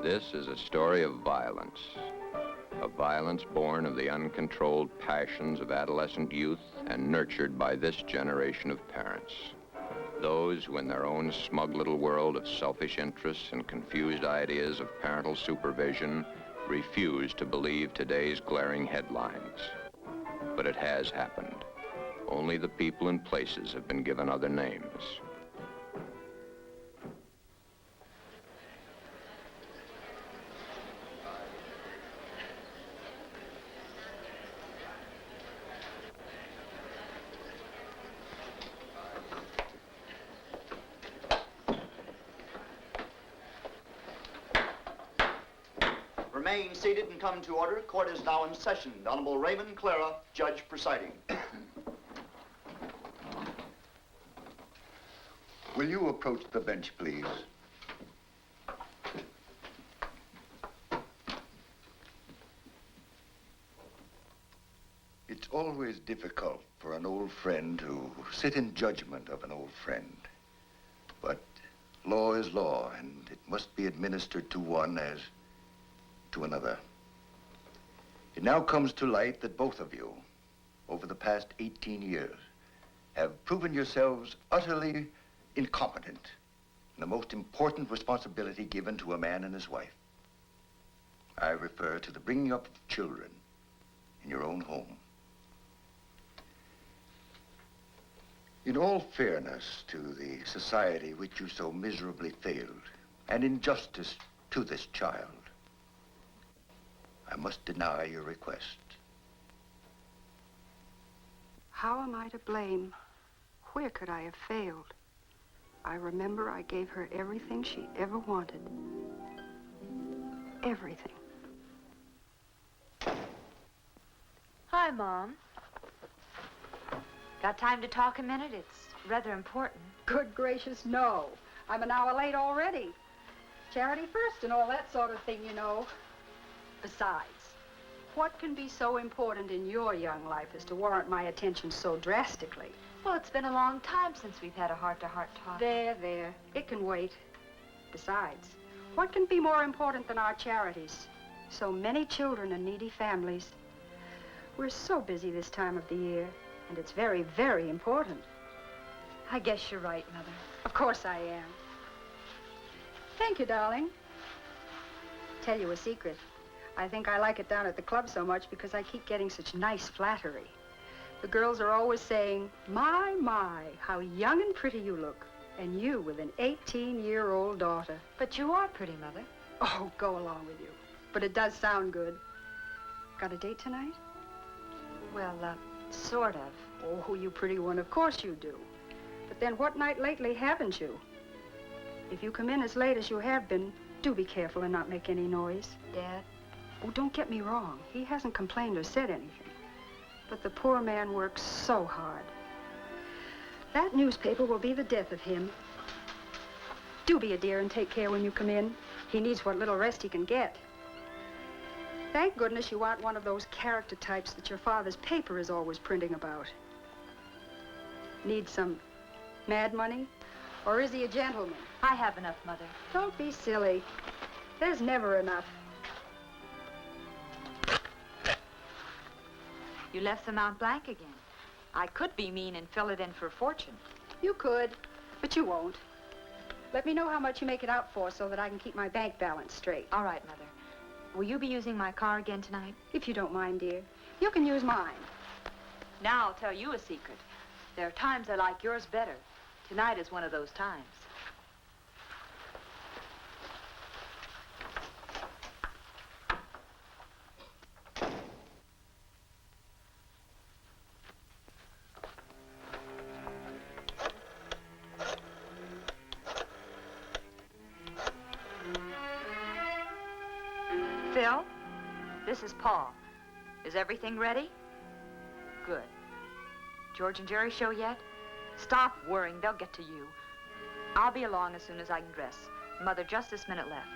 This is a story of violence born of the uncontrolled passions of adolescent youth and nurtured by this generation of parents. Those who in their own smug little world of selfish interests and confused ideas of parental supervision refuse to believe today's glaring headlines. But it has happened. Only the people and places have been given other names. Remain seated and come to order. Court is now in session. The Honorable Raymond Clara, judge presiding. Will you approach the bench, please? It's always difficult for an old friend to sit in judgment of an old friend. But law is law, and it must be administered to one as to another. It now comes to light that both of you, over the past 18 years, have proven yourselves utterly incompetent in the most important responsibility given to a man and his wife. I refer to the bringing up of children in your own home. In all fairness to the society which you so miserably failed, and in justice to this child, I must deny your request. How am I to blame? Where could I have failed? I remember I gave her everything she ever wanted. Everything. Hi, Mom. Got time to talk a minute? It's rather important. Good gracious, no. I'm an hour late already. Charity first and all that sort of thing, you know. Besides, what can be so important in your young life as to warrant my attention so drastically? Well, it's been a long time since we've had a heart-to-heart talk. There. It can wait. Besides, what can be more important than our charities? So many children and needy families. We're so busy this time of the year, and it's very, very important. I guess you're right, Mother. Of course I am. Thank you, darling. Tell you a secret. I think I like it down at the club so much because I keep getting such nice flattery. The girls are always saying, my, how young and pretty you look. And you with an 18-year-old daughter. But you are pretty, Mother. Oh, go along with you. But it does sound good. Got a date tonight? Well, sort of. Oh, you pretty one, of course you do. But then what night lately haven't you? If you come in as late as you have been, do be careful and not make any noise. Dad? Oh, don't get me wrong. He hasn't complained or said anything. But the poor man works so hard. That newspaper will be the death of him. Do be a dear and take care when you come in. He needs what little rest he can get. Thank goodness you aren't one of those character types that your father's paper is always printing about. Need some mad money? Or is he a gentleman? I have enough, Mother. Don't be silly. There's never enough. You left the Mount Blanc again. I could be mean and fill it in for a fortune. You could, but you won't. Let me know how much you make it out for so that I can keep my bank balance straight. All right, Mother. Will you be using my car again tonight? If you don't mind, dear. You can use mine. Now I'll tell you a secret. There are times I like yours better. Tonight is one of those times. Phil, this is Paul. Is everything ready? Good. George and Gerry show yet? Stop worrying, they'll get to you. I'll be along as soon as I can dress. Mother, just this minute left.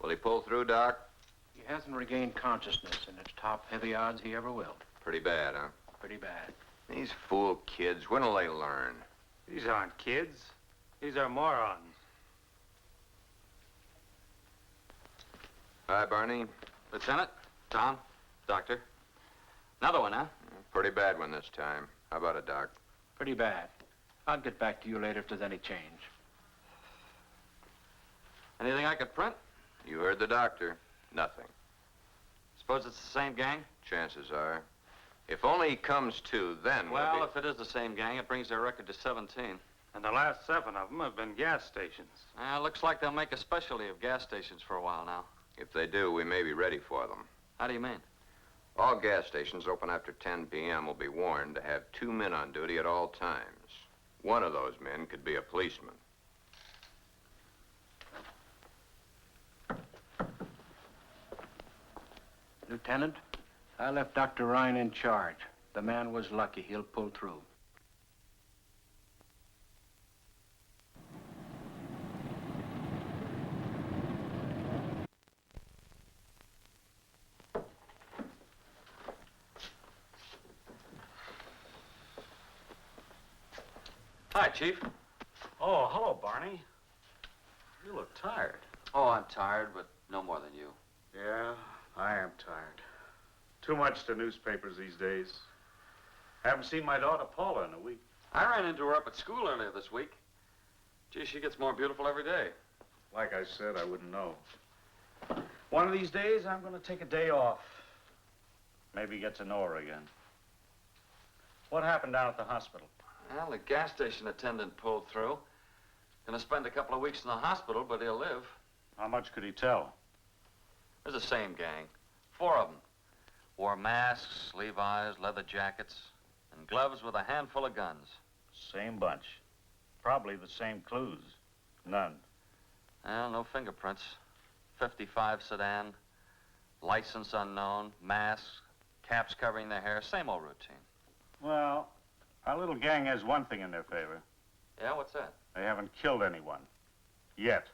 Will he pull through, Doc? He hasn't regained consciousness, and it's top heavy odds he ever will. Pretty bad, huh? Pretty bad. These fool kids, when'll they learn? These aren't kids. These are morons. Hi, Barney. Lieutenant, Tom, Doctor. Another one, huh? Pretty bad one this time. How about it, Doc? Pretty bad. I'll get back to you later if there's any change. Anything I could print? You heard the doctor. Nothing. Suppose it's the same gang? Chances are. If only he comes to, then Well, we'll if it is the same gang, it brings their record to 17. And the last 7 of them have been gas stations. Looks like they'll make a specialty of gas stations for a while now. If they do, we may be ready for them. How do you mean? All gas stations open after 10 p.m. will be warned to have 2 men on duty at all times. One of those men could be a policeman. Lieutenant, I left Dr. Ryan in charge. The man was lucky. He'll pull through. Hi, Chief. Oh, hello, Barney. You look tired. Oh, I'm tired, but no more than you. Yeah, I am tired. Too much to newspapers these days. Haven't seen my daughter Paula in a week. I ran into her up at school earlier this week. Gee, she gets more beautiful every day. Like I said, I wouldn't know. One of these days, I'm going to take a day off. Maybe get to know her again. What happened down at the hospital? Well, the gas station attendant pulled through. Gonna spend a couple of weeks in the hospital, but he'll live. How much could he tell? It's the same gang. 4 of them. Wore masks, Levi's, leather jackets, and gloves with a handful of guns. Same bunch. Probably the same clues. None. Well, no fingerprints. 55 sedan, license unknown, masks, caps covering their hair, same old routine. Well, our little gang has one thing in their favor. Yeah, what's that? They haven't killed anyone. Yet.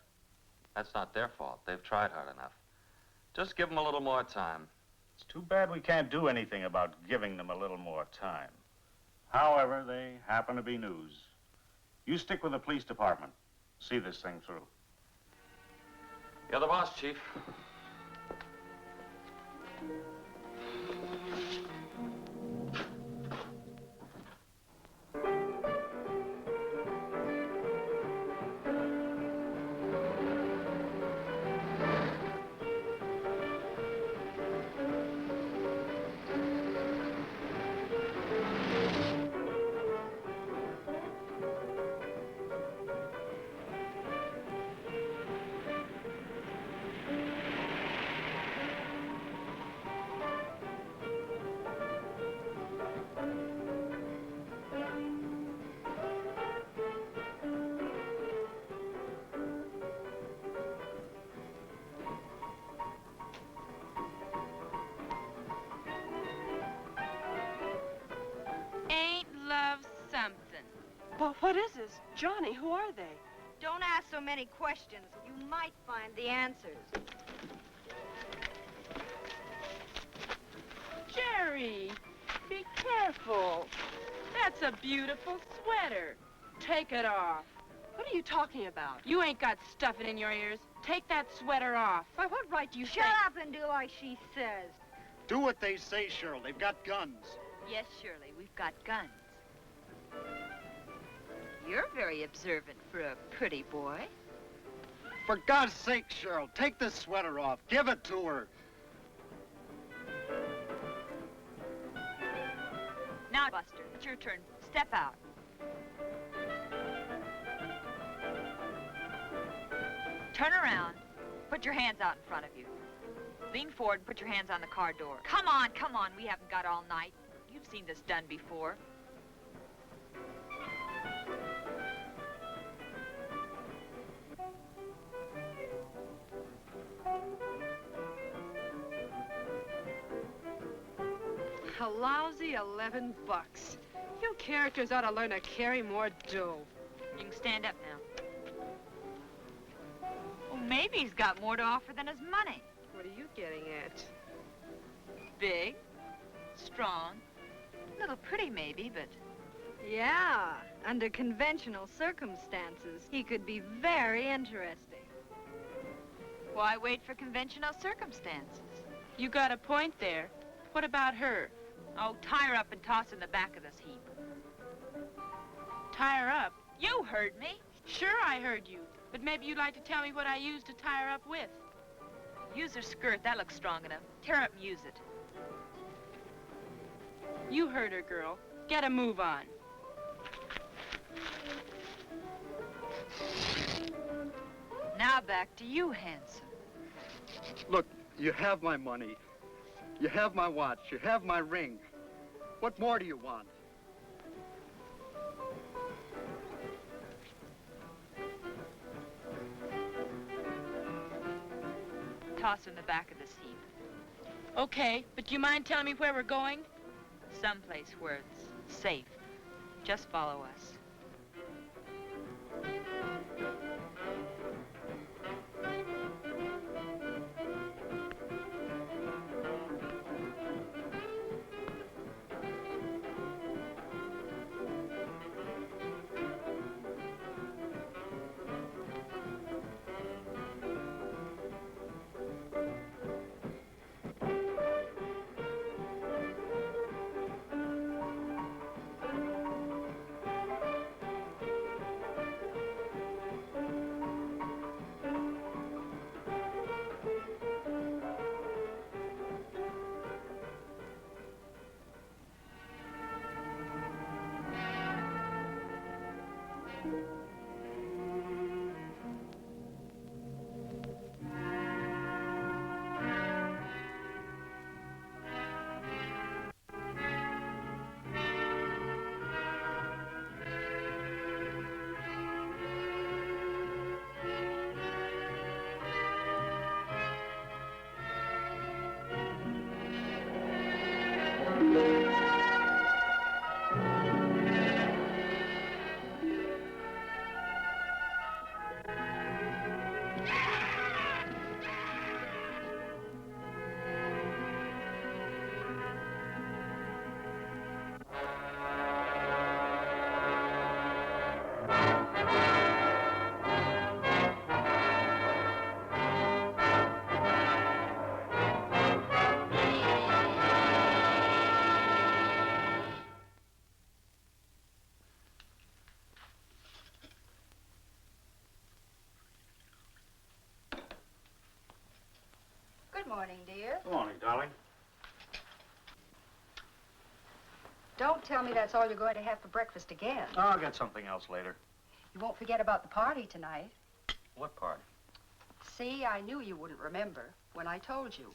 That's not their fault. They've tried hard enough. Just give them a little more time. It's too bad we can't do anything about giving them a little more time. However, they happen to be news. You stick with the police department. See this thing through. You're the boss, Chief. Well, what is this? Johnny, who are they? Don't ask so many questions. You might find the answers. Gerry, be careful. That's a beautiful sweater. Take it off. What are you talking about? You ain't got stuffing in your ears. Take that sweater off. By what right do you Shut up and do like she says. Do what they say, Cheryl. They've got guns. Yes, Shirley, we've got guns. You're very observant for a pretty boy. For God's sake, Cheryl, take this sweater off. Give it to her. Now, Buster, it's your turn. Step out. Turn around. Put your hands out in front of you. Lean forward and put your hands on the car door. Come on, come on. We haven't got all night. You've seen this done before. A lousy $11. You characters ought to learn to carry more dough. You can stand up now. Well, maybe he's got more to offer than his money. What are you getting at? Big, strong, a little pretty maybe, but... Yeah, under conventional circumstances, he could be very interesting. Why wait for conventional circumstances? You got a point there. What about her? Oh, tie her up and toss in the back of this heap. Tie her up? You heard me. Sure I heard you, but maybe you'd like to tell me what I used to tie her up with. Use her skirt, that looks strong enough. Tear up and use it. You heard her, girl. Get a move on. Now back to you, handsome. Look, you have my money. You have my watch. You have my ring. What more do you want? Toss her in the back of this heap. Okay, but do you mind telling me where we're going? Someplace where it's safe. Just follow us. morning, dear. Good morning, darling. Don't tell me that's all you're going to have for breakfast again. I'll get something else later. You won't forget about the party tonight. What party? See, I knew you wouldn't remember when I told you.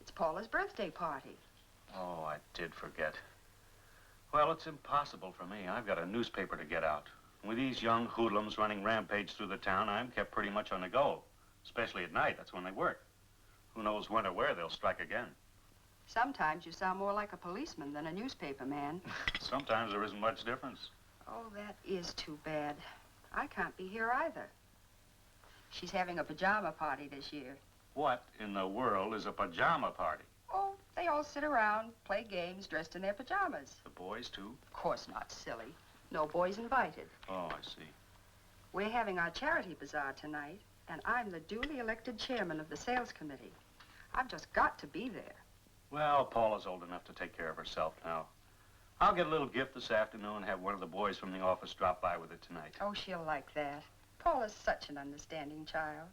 It's Paula's birthday party. Oh, I did forget. Well, it's impossible for me. I've got a newspaper to get out. With these young hoodlums running rampage through the town, I'm kept pretty much on the go. Especially at night, that's when they work. Who knows when or where they'll strike again. Sometimes you sound more like a policeman than a newspaper man. Sometimes there isn't much difference. Oh, that is too bad. I can't be here either. She's having a pajama party this year. What in the world is a pajama party? Oh, they all sit around, play games, dressed in their pajamas. The boys, too? Of course not, silly. No boys invited. Oh, I see. We're having our charity bazaar tonight, and I'm the duly elected chairman of the sales committee. I've just got to be there. Well, Paula's old enough to take care of herself now. I'll get a little gift this afternoon and have one of the boys from the office drop by with it tonight. Oh, she'll like that. Paula's such an understanding child.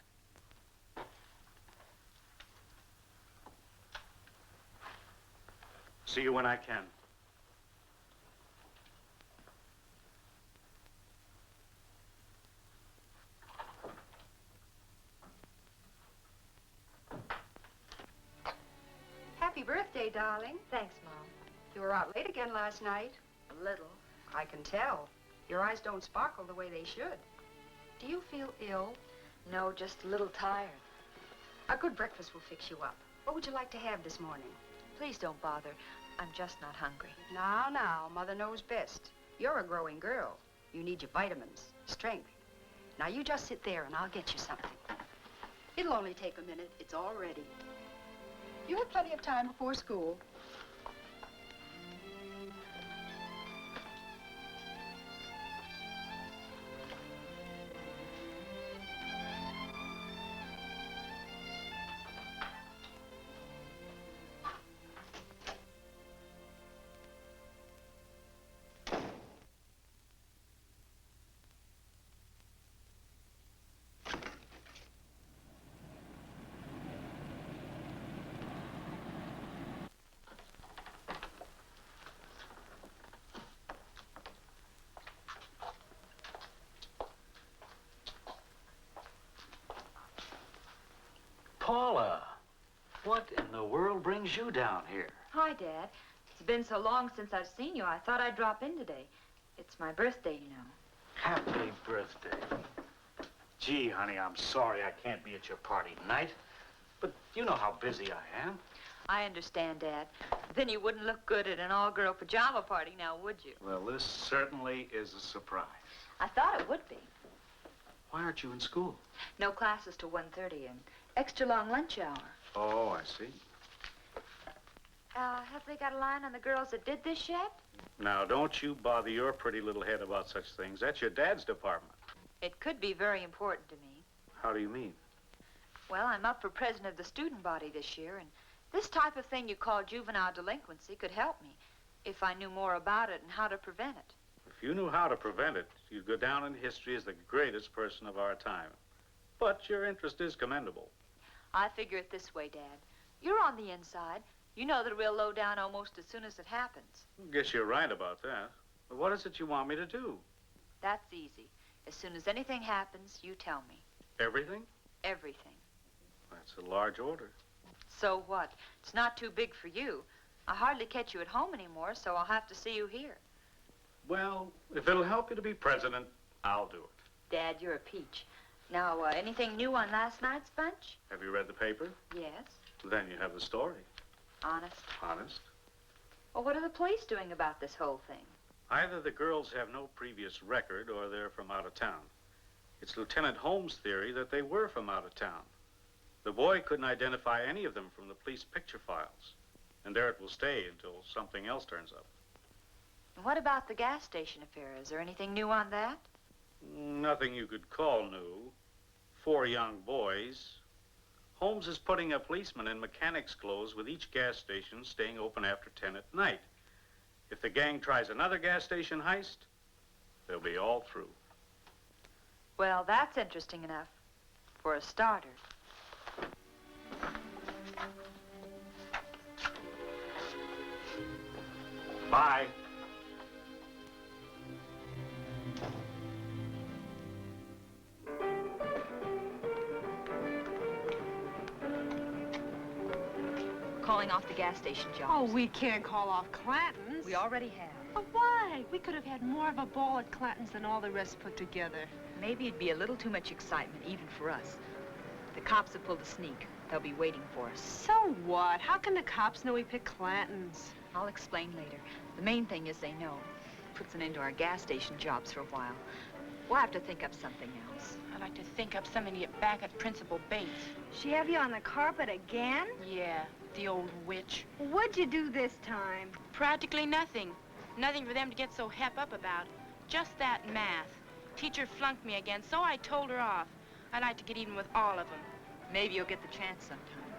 See you when I can. Happy birthday, darling. Thanks, Mom. You were out late again last night. A little. I can tell. Your eyes don't sparkle the way they should. Do you feel ill? No, just a little tired. A good breakfast will fix you up. What would you like to have this morning? Please don't bother. I'm just not hungry. Now, Mother knows best. You're a growing girl. You need your vitamins, strength. Now, you just sit there and I'll get you something. It'll only take a minute. It's all ready. You have plenty of time before school. Paula, what in the world brings you down here? Hi, Dad. It's been so long since I've seen you, I thought I'd drop in today. It's my birthday, you know. Happy birthday. Gee, honey, I'm sorry I can't be at your party tonight, but you know how busy I am. I understand, Dad. Then you wouldn't look good at an all-girl pajama party now, would you? Well, this certainly is a surprise. I thought it would be. Why aren't you in school? No classes till 1:30 and extra long lunch hour. Oh, I see. Have they got a line on the girls that did this yet? Now, don't you bother your pretty little head about such things. That's your dad's department. It could be very important to me. How do you mean? Well, I'm up for president of the student body this year, and this type of thing you call juvenile delinquency could help me if I knew more about it and how to prevent it. If you knew how to prevent it, you'd go down in history as the greatest person of our time. But your interest is commendable. I figure it this way, Dad. You're on the inside. You know that we'll low down almost as soon as it happens. Guess you're right about that. But what is it you want me to do? That's easy. As soon as anything happens, you tell me. Everything? Everything. That's a large order. So what? It's not too big for you. I hardly catch you at home anymore, so I'll have to see you here. Well, if it'll help you to be president, I'll do it. Dad, you're a peach. Now, anything new on last night's bunch? Have you read the paper? Yes. Then you have the story. Honest? Honest. Well, what are the police doing about this whole thing? Either the girls have no previous record or they're from out of town. It's Lieutenant Holmes' theory that they were from out of town. The boy couldn't identify any of them from the police picture files. And there it will stay until something else turns up. And what about the gas station affair? Is there anything new on that? Nothing you could call new. 4 young boys. Holmes is putting a policeman in mechanic's clothes with each gas station staying open after 10 at night. If the gang tries another gas station heist, they'll be all through. Well, that's interesting enough. For a starter. Bye. Calling off the gas station jobs. Oh, we can't call off Clanton's. We already have. But why? We could have had more of a ball at Clanton's than all the rest put together. Maybe it'd be a little too much excitement, even for us. The cops have pulled a sneak. They'll be waiting for us. So what? How can the cops know we picked Clanton's? I'll explain later. The main thing is they know. Puts an end to our gas station jobs for a while. We'll have to think up something else. I'd like to think up something to get back at Principal Bates. She have you on the carpet again? Yeah, the old witch. What'd you do this time? Practically nothing. Nothing for them to get so hep up about. Just that math. Teacher flunked me again, so I told her off. I'd like to get even with all of them. Maybe you'll get the chance sometime.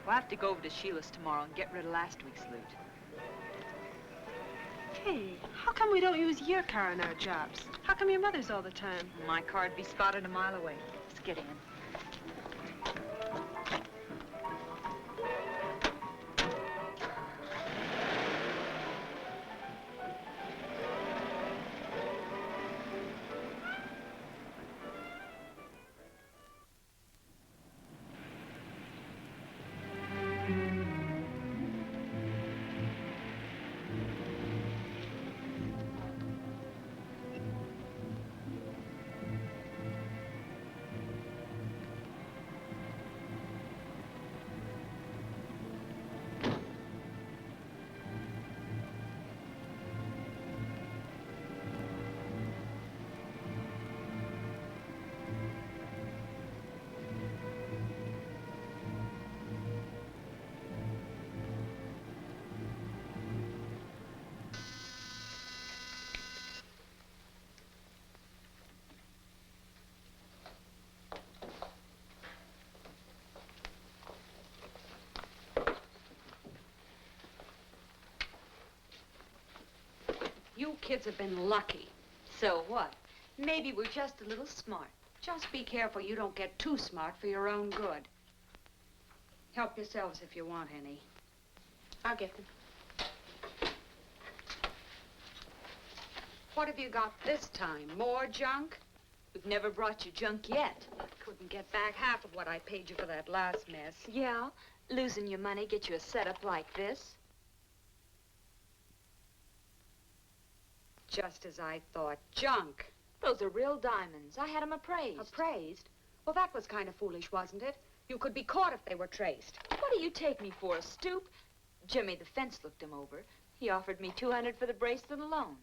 We'll have to go over to Sheila's tomorrow and get rid of last week's loot. Hey, how come we don't use your car in our jobs? How come your mother's all the time? My car'd be spotted a mile away. Let's get in. You kids have been lucky. So what? Maybe we're just a little smart. Just be careful you don't get too smart for your own good. Help yourselves if you want any. I'll get them. What have you got this time? More junk? We've never brought you junk yet. Couldn't get back half of what I paid you for that last mess. Yeah? Losing your money get you a setup like this? Just as I thought. Junk. Those are real diamonds. I had them appraised. Appraised? Well, that was kind of foolish, wasn't it? You could be caught if they were traced. What do you take me for, a stoop? Jimmy the fence looked him over. He offered me $200 for the bracelet alone.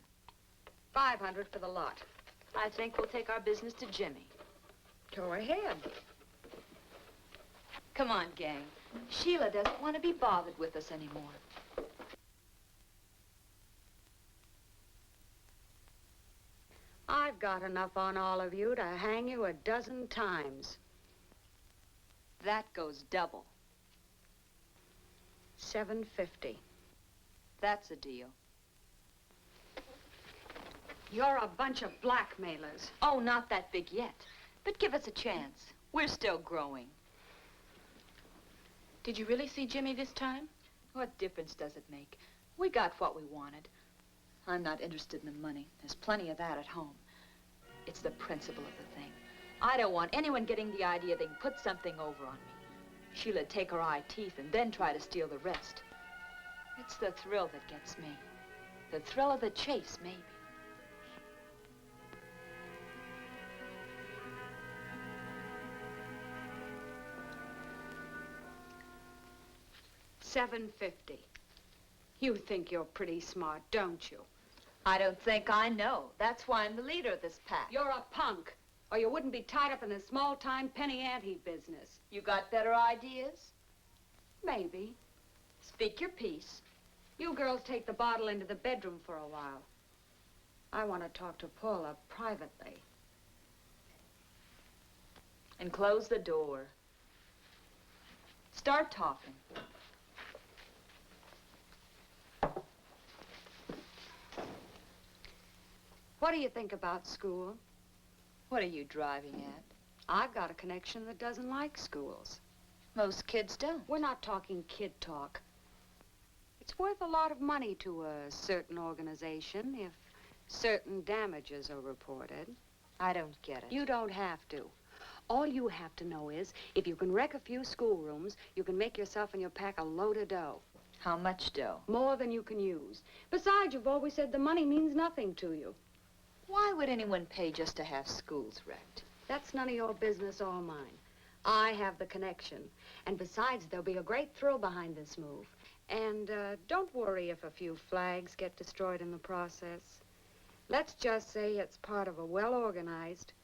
$500 for the lot. I think we'll take our business to Jimmy. Go ahead. Come on, gang. Sheila doesn't want to be bothered with us anymore. I've got enough on all of you to hang you a dozen times. That goes double. $750. That's a deal. You're a bunch of blackmailers. Oh, not that big yet. But give us a chance. We're still growing. Did you really see Jimmy this time? What difference does it make? We got what we wanted. I'm not interested in the money. There's plenty of that at home. It's the principle of the thing. I don't want anyone getting the idea they can put something over on me. Sheila'd take her eye teeth and then try to steal the rest. It's the thrill that gets me. The thrill of the chase, maybe. $750. You think you're pretty smart, don't you? I don't think I know. That's why I'm the leader of this pack. You're a punk, or you wouldn't be tied up in this small-time penny ante business. You got better ideas? Maybe. Speak your piece. You girls take the bottle into the bedroom for a while. I want to talk to Paula privately. And close the door. Start talking. What do you think about school? What are you driving at? I've got a connection that doesn't like schools. Most kids don't. We're not talking kid talk. It's worth a lot of money to a certain organization if certain damages are reported. I don't get it. You don't have to. All you have to know is, if you can wreck a few schoolrooms, you can make yourself and your pack a load of dough. How much dough? More than you can use. Besides, you've always said the money means nothing to you. Why would anyone pay just to have schools wrecked? That's none of your business or mine. I have the connection. And besides, there'll be a great thrill behind this move. And don't worry if a few flags get destroyed in the process. Let's just say it's part of a well-organized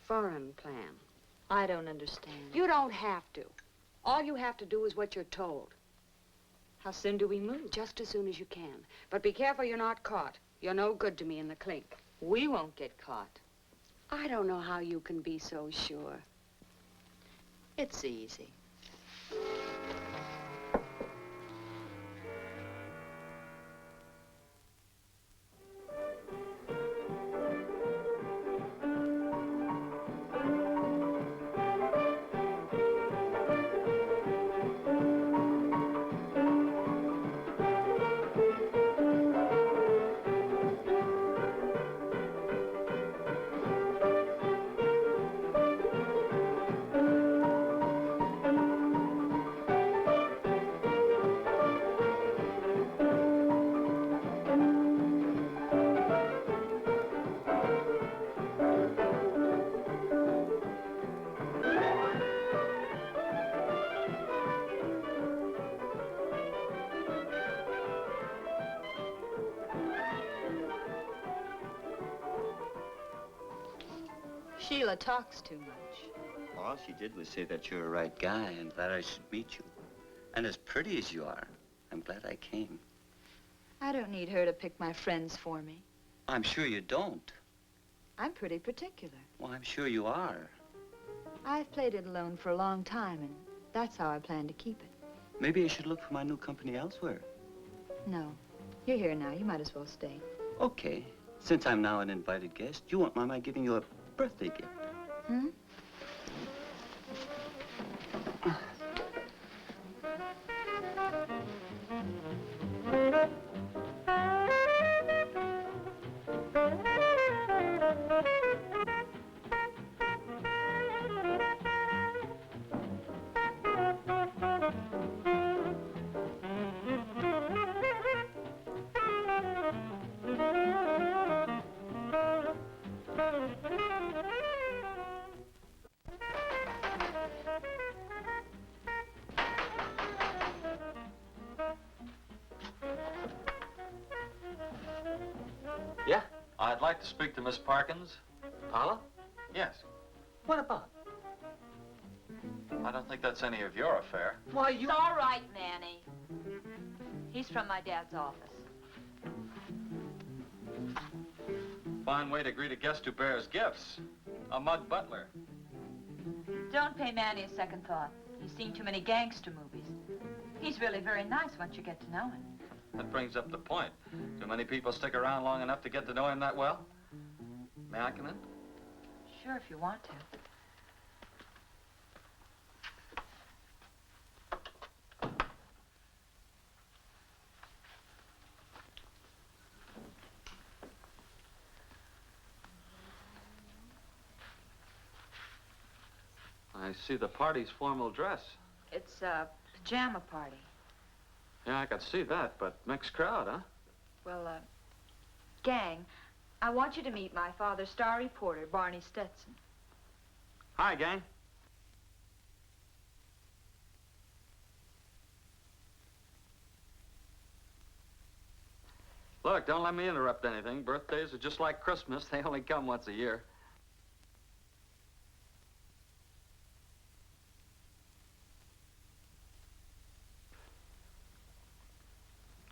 foreign plan. I don't understand. You don't have to. All you have to do is what you're told. How soon do we move? Just as soon as you can. But be careful you're not caught. You're no good to me in the clink. We won't get caught. I don't know how you can be so sure. It's easy. Sheila talks too much. All she did was say that you're a right guy and that I should meet you. And as pretty as you are, I'm glad I came. I don't need her to pick my friends for me. I'm sure you don't. I'm pretty particular. Well, I'm sure you are. I've played it alone for a long time, and that's how I plan to keep it. Maybe I should look for my new company elsewhere. No. You're here now. You might as well stay. Okay. Since I'm now an invited guest, you won't mind my giving you a birthday gift. Hmm? Yeah, I'd like to speak to Miss Parkins. Paula? Yes. What about? I don't think that's any of your affair. Why, you... It's all right, Manny. He's from my dad's office. Fine way to greet a guest who bears gifts. A mud butler. Don't pay Manny a second thought. He's seen too many gangster movies. He's really very nice once you get to know him. That brings up the point. Do many people stick around long enough to get to know him that well? May I come in? Sure, if you want to. I see the party's formal dress. It's a pajama party. Yeah, I could see that, but mixed crowd, huh? Well, gang, I want you to meet my father's star reporter, Barney Stetson. Hi, gang. Look, don't let me interrupt anything. Birthdays are just like Christmas. They only come once a year.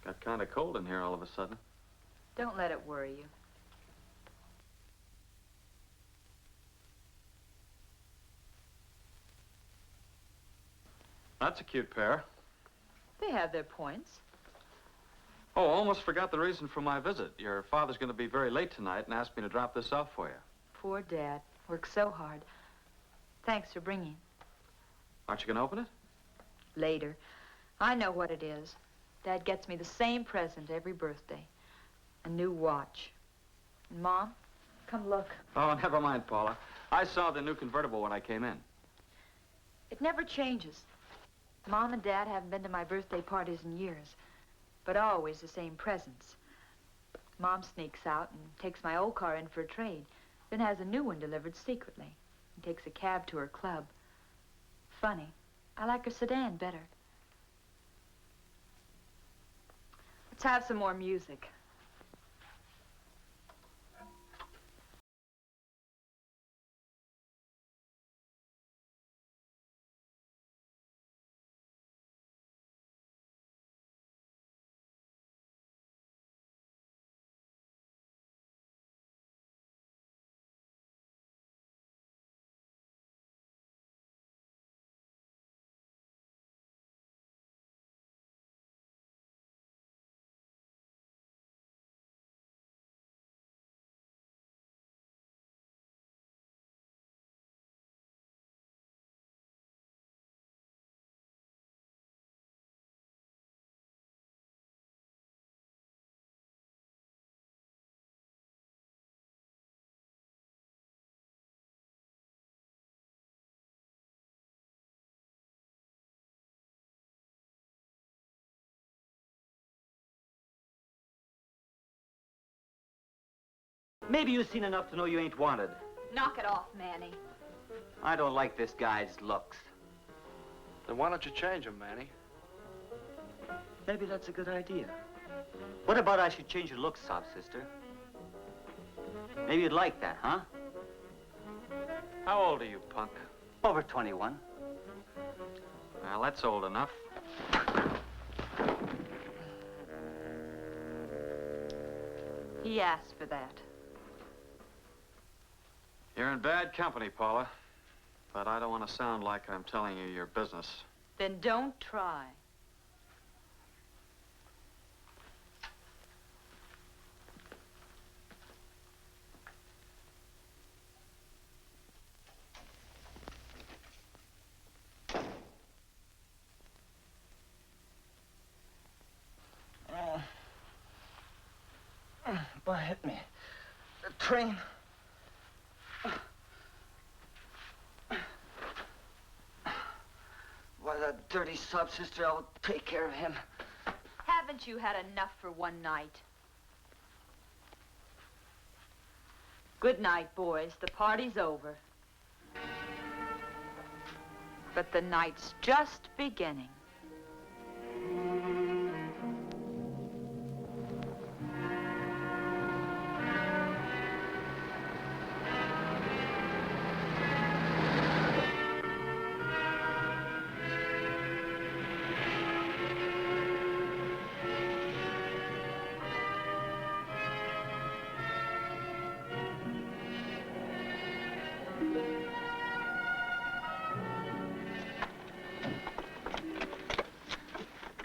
Got kind of cold in here all of a sudden. Don't let it worry you. That's a cute pair. They have their points. Oh, almost forgot the reason for my visit. Your father's going to be very late tonight and asked me to drop this off for you. Poor Dad. Works so hard. Thanks for bringing. Aren't you going to open it? Later. I know what it is. Dad gets me the same present every birthday. A new watch. And Mom, come look. Oh, never mind, Paula. I saw the new convertible when I came in. It never changes. Mom and Dad haven't been to my birthday parties in years, but always the same presents. Mom sneaks out and takes my old car in for a trade, then has a new one delivered secretly and takes a cab to her club. Funny, I like her sedan better. Let's have some more music. Maybe you've seen enough to know you ain't wanted. Knock it off, Manny. I don't like this guy's looks. Then why don't you change him, Manny? Maybe that's a good idea. What about I should change your looks, sob sister? Maybe you'd like that, huh? How old are you, punk? Over 21. Well, that's old enough. He asked for that. You're in bad company, Paula. But I don't want to sound like I'm telling you your business. Then don't try. Boy, hit me. The train. Why, that dirty sob-sister, I'll take care of him. Haven't you had enough for one night? Good night, boys. The party's over. But the night's just beginning.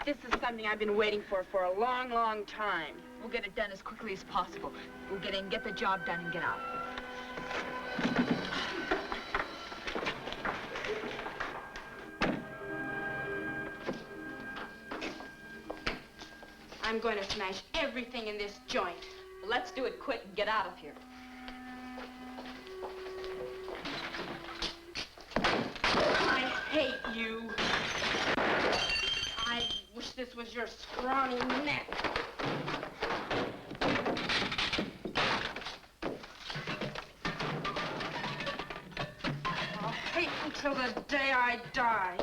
This is something I've been waiting for a long, long time. We'll get it done as quickly as possible. We'll get in, get the job done, and get out. I'm going to smash everything in this joint. Well, let's do it quick and get out of here. I hate you. I wish this was your scrawny neck. I'll hate until the day I die.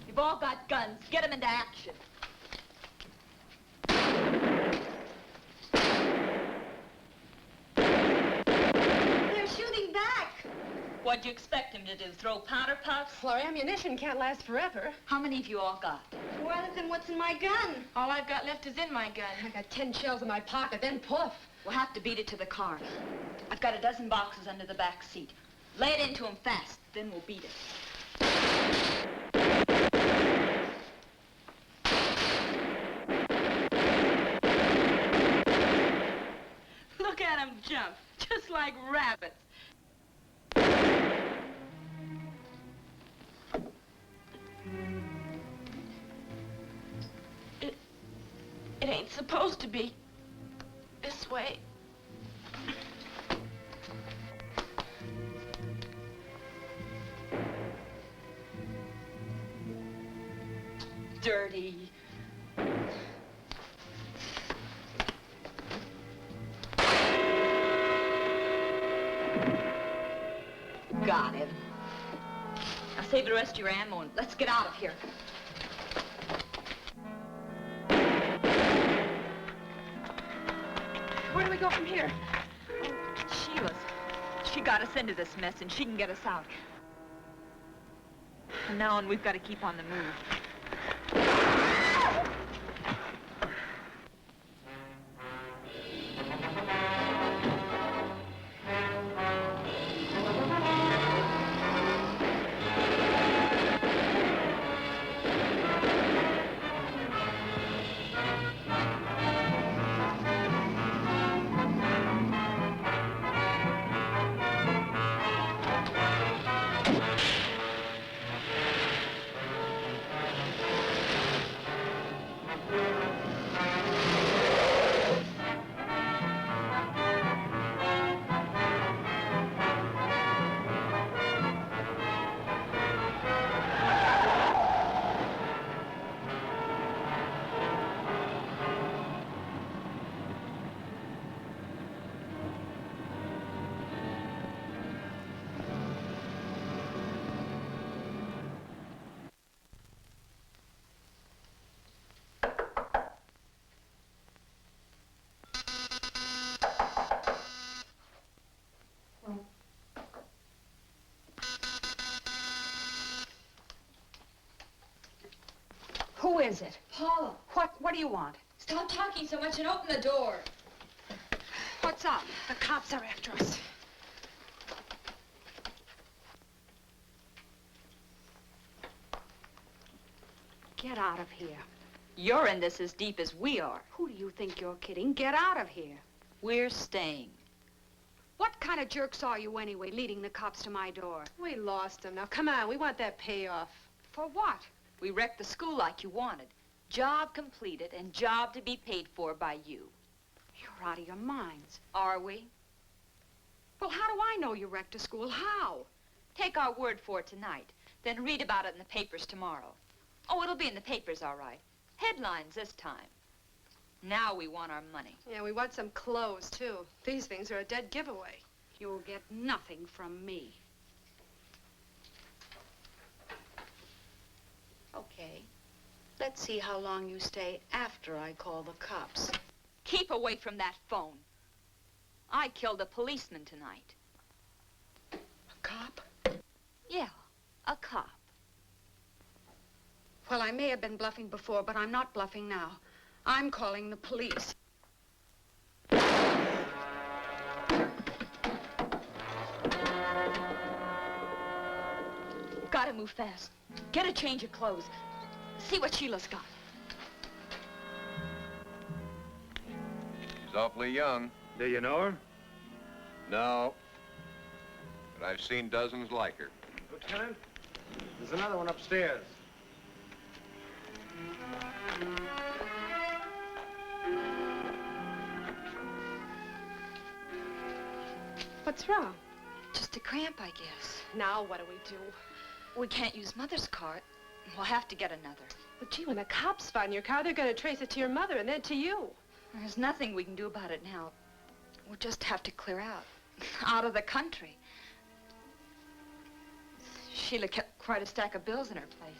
You've all got guns. Get them into action. What'd you expect him to do, throw powder puffs? Well, our ammunition can't last forever. How many have you all got? Well, then what's in my gun? All I've got left is in my gun. I got 10 shells in my pocket, then poof. We'll have to beat it to the car. I've got a dozen boxes under the back seat. Lay it into him fast, then we'll beat it. Look at them jump, just like rabbits. It ain't supposed to be this way. Dirty. Got him. Now save the rest of your ammo and let's get out of here. Where do we go from here? Sheila's. She got us into this mess and she can get us out. From now on, we've got to keep on the move. Who is it? Paula, What do you want? stop talking so much and open the door. What's up? The cops are after us. Get out of here. You're in this as deep as we are. Who do you think you're kidding? Get out of here. We're staying. What kind of jerks are you anyway, leading the cops to my door? We lost them. Now, come on, we want that payoff. For what? We wrecked the school like you wanted. Job completed and job to be paid for by you. You're out of your minds. Are we? Well, how do I know you wrecked a school? How? Take our word for it tonight, then read about it in the papers tomorrow. Oh, it'll be in the papers, all right. Headlines this time. Now we want our money. Yeah, we want some clothes, too. These things are a dead giveaway. You'll get nothing from me. Okay. Let's see how long you stay after I call the cops. Keep away from that phone. I killed a policeman tonight. A cop? Yeah, a cop. Well, I may have been bluffing before, but I'm not bluffing now. I'm calling the police. Gotta move fast. Get a change of clothes. See what Sheila's got. She's awfully young. Do you know her? No. But I've seen dozens like her. Lieutenant, there's another one upstairs. What's wrong? Just a cramp, I guess. Now what do we do? We can't use Mother's cart. We'll have to get another. Well, gee, when the cops find your car, they're going to trace it to your mother and then to you. There's nothing we can do about it now. We'll just have to clear out. Out of the country. Sheila kept quite a stack of bills in her place.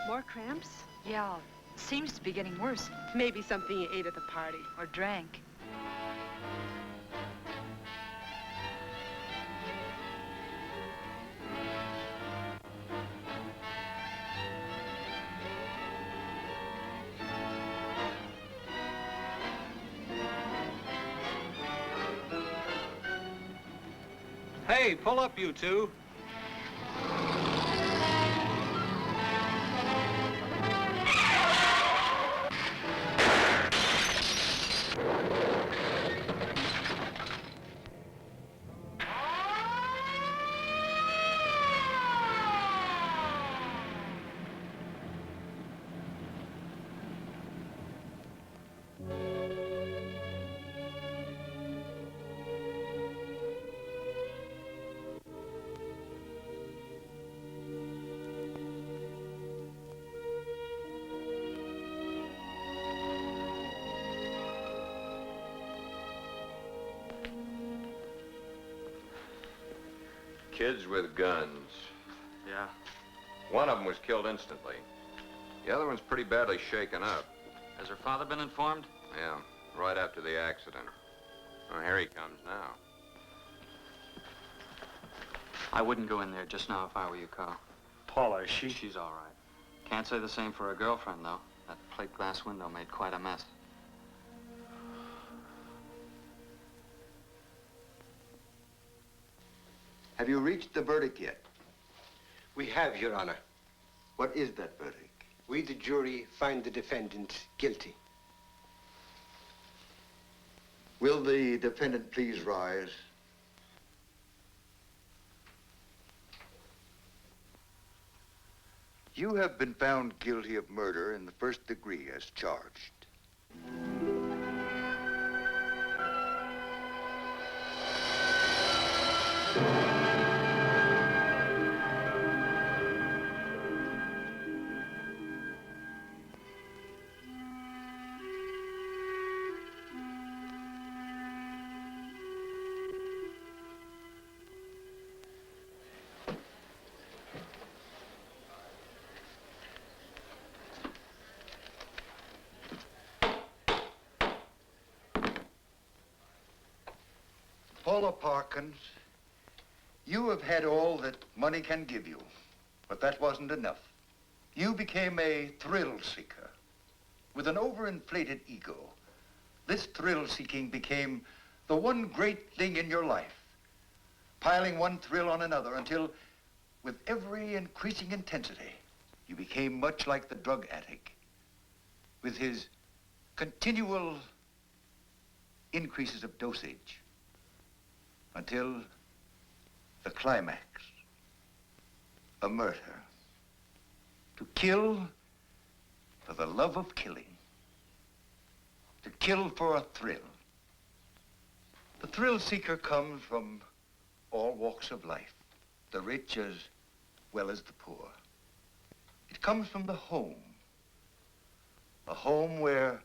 More cramps? Yeah, seems to be getting worse. Maybe something you ate at the party. Or drank. Hey, pull up, you two. Kids with guns. Yeah. One of them was killed instantly. The other one's pretty badly shaken up. Has her father been informed? Yeah, right after the accident. Well, here he comes now. I wouldn't go in there just now if I were you, Carl. Paula, is she? She's all right. Can't say the same for her girlfriend, though. That plate glass window made quite a mess. Have you reached the verdict yet? We have, Your Honor. What is that verdict? We, the jury, find the defendant guilty. Will the defendant please rise? You have been found guilty of murder in the first degree as charged. Paula Parkins, you have had all that money can give you, but that wasn't enough. You became a thrill seeker. With an overinflated ego, this thrill-seeking became the one great thing in your life, piling one thrill on another until, with every increasing intensity, you became much like the drug addict, with his continual increases of dosage, until the climax, a murder. To kill for the love of killing. To kill for a thrill. The thrill seeker comes from all walks of life, the rich as well as the poor. It comes from the home. A home where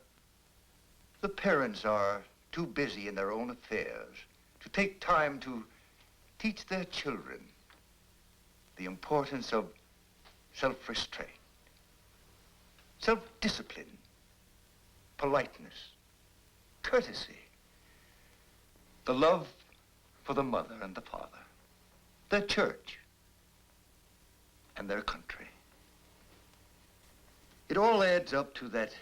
the parents are too busy in their own affairs to take time to teach their children the importance of self-restraint, self-discipline, politeness, courtesy, the love for the mother and the father, their church, and their country. It all adds up to that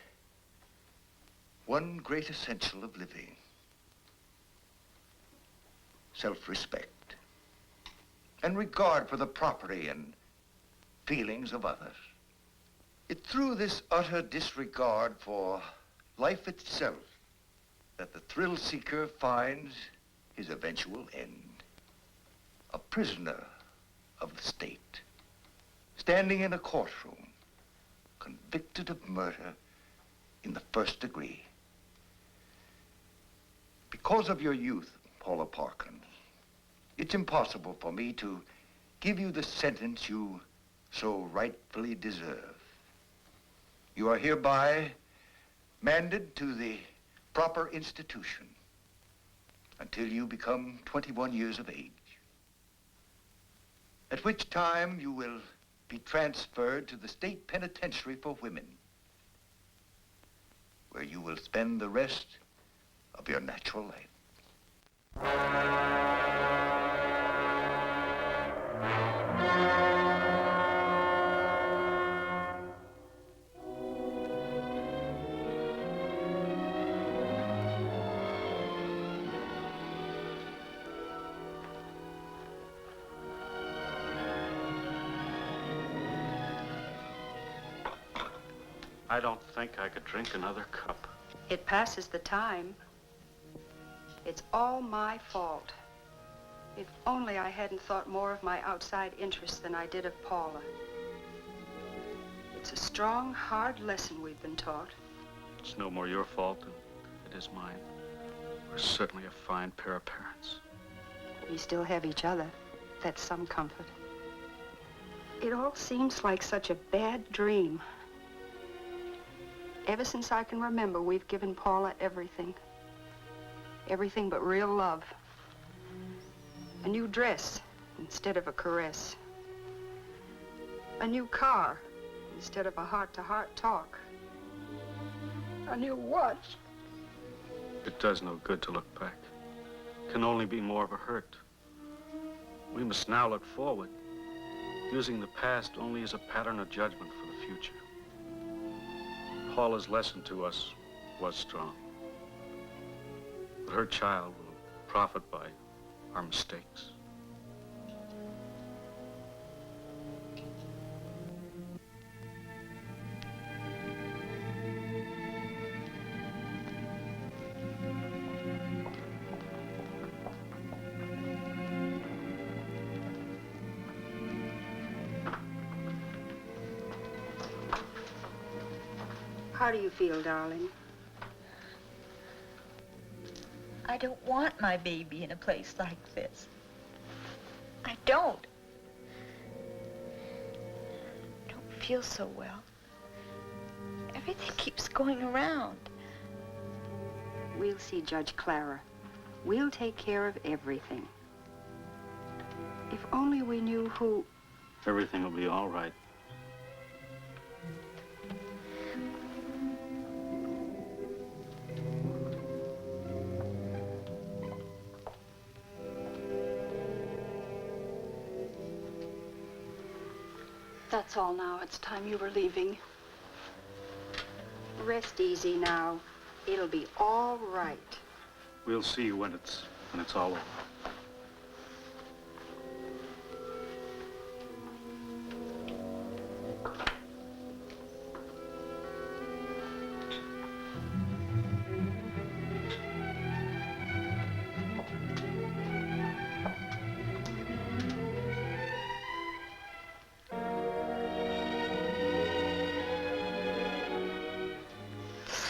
one great essential of living, self-respect, and regard for the property and feelings of others. It's through this utter disregard for life itself that the thrill seeker finds his eventual end. A prisoner of the state, standing in a courtroom, convicted of murder in the first degree. Because of your youth, Paula Parkins, it's impossible for me to give you the sentence you so rightfully deserve. You are hereby manded to the proper institution until you become 21 years of age, at which time you will be transferred to the state penitentiary for women, where you will spend the rest of your natural life. I don't think I could drink another cup. It passes the time. It's all my fault. If only I hadn't thought more of my outside interests than I did of Paula. It's a strong, hard lesson we've been taught. It's no more your fault than it is mine. We're certainly a fine pair of parents. We still have each other. That's some comfort. It all seems like such a bad dream. Ever since I can remember, we've given Paula everything. Everything but real love. A new dress instead of a caress. A new car instead of a heart-to-heart talk. A new watch. It does no good to look back. It can only be more of a hurt. We must now look forward, using the past only as a pattern of judgment for the future. Paula's lesson to us was strong. But her child will profit by our mistakes. How do you feel, darling? I don't want my baby in a place like this. I don't. I don't feel so well. Everything keeps going around. We'll see Judge Clara. We'll take care of everything. If only we knew who... Everything will be all right. That's all now. It's time you were leaving. Rest easy now. It'll be all right. We'll see you when it's all over.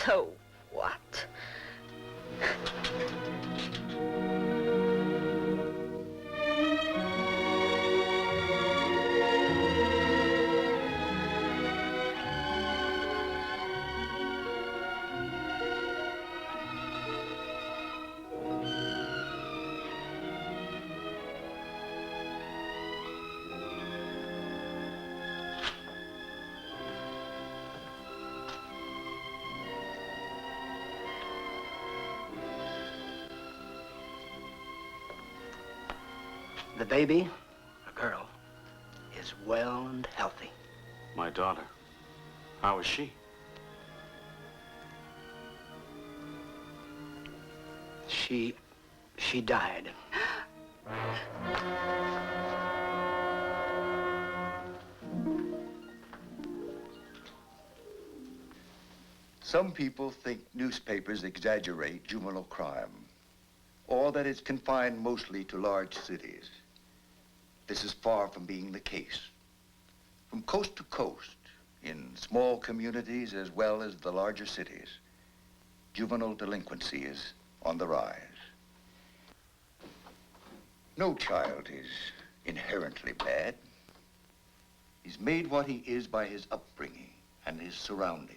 So what? The baby, a girl, is well and healthy. My daughter. How is she? She died. Some people think newspapers exaggerate juvenile crime, or that it's confined mostly to large cities. This is far from being the case. From coast to coast, in small communities as well as the larger cities, juvenile delinquency is on the rise. No child is inherently bad. He's made what he is by his upbringing and his surroundings.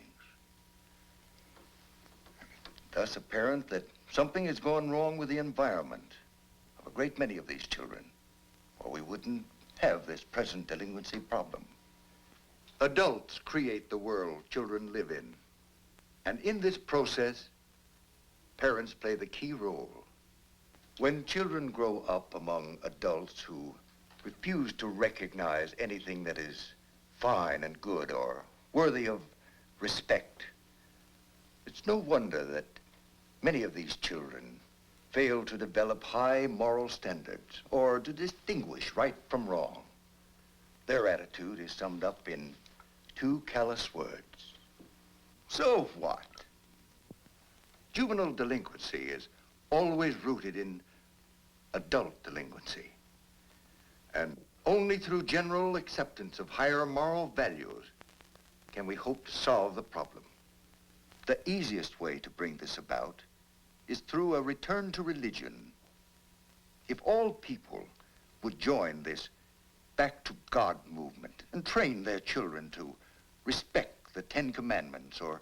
Thus apparent that something has gone wrong with the environment of a great many of these children, or we wouldn't have this present delinquency problem. Adults create the world children live in. And in this process, parents play the key role. When children grow up among adults who refuse to recognize anything that is fine and good or worthy of respect, it's no wonder that many of these children fail to develop high moral standards or to distinguish right from wrong. Their attitude is summed up in two callous words. So what? Juvenile delinquency is always rooted in adult delinquency. And only through general acceptance of higher moral values can we hope to solve the problem. The easiest way to bring this about is through a return to religion. If all people would join this back to God movement and train their children to respect the Ten Commandments or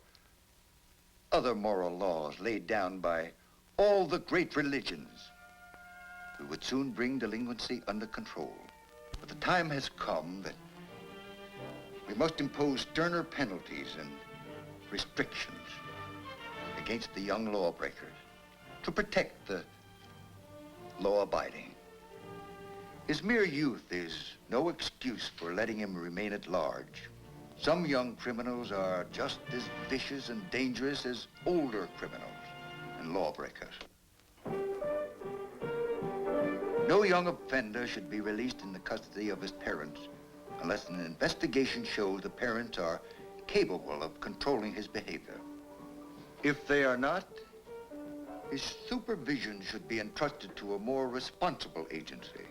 other moral laws laid down by all the great religions, we would soon bring delinquency under control. But the time has come that we must impose sterner penalties and restrictions against the young lawbreakers to protect the law-abiding. His mere youth is no excuse for letting him remain at large. Some young criminals are just as vicious and dangerous as older criminals and lawbreakers. No young offender should be released in the custody of his parents unless an investigation shows the parents are capable of controlling his behavior. If they are not, his supervision should be entrusted to a more responsible agency.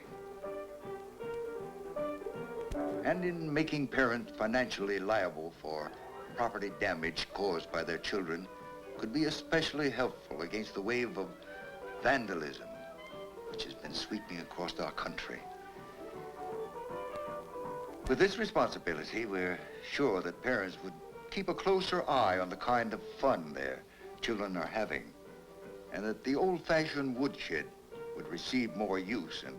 And in making parents financially liable for property damage caused by their children could be especially helpful against the wave of vandalism which has been sweeping across our country. With this responsibility, we're sure that parents would keep a closer eye on the kind of fun their children are having, and that the old-fashioned woodshed would receive more use and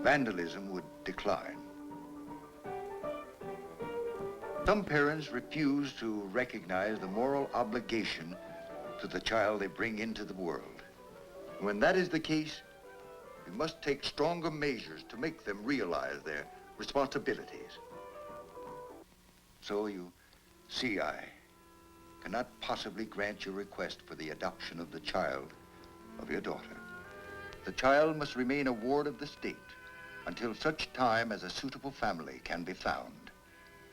vandalism would decline. Some parents refuse to recognize the moral obligation to the child they bring into the world. When that is the case, we must take stronger measures to make them realize their responsibilities. So you see, I cannot possibly grant your request for the adoption of the child of your daughter. The child must remain a ward of the state until such time as a suitable family can be found.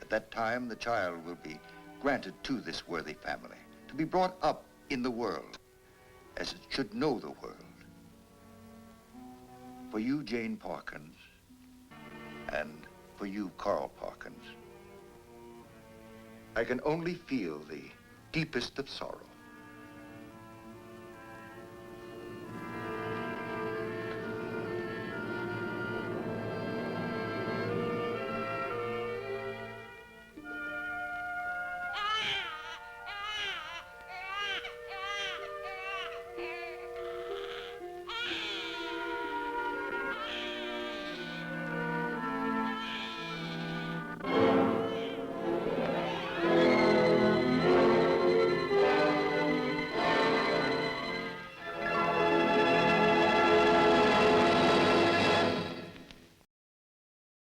At that time, the child will be granted to this worthy family to be brought up in the world as it should know the world. For you, Jane Parkins, and for you, Carl Parkins, I can only feel the deepest of sorrow.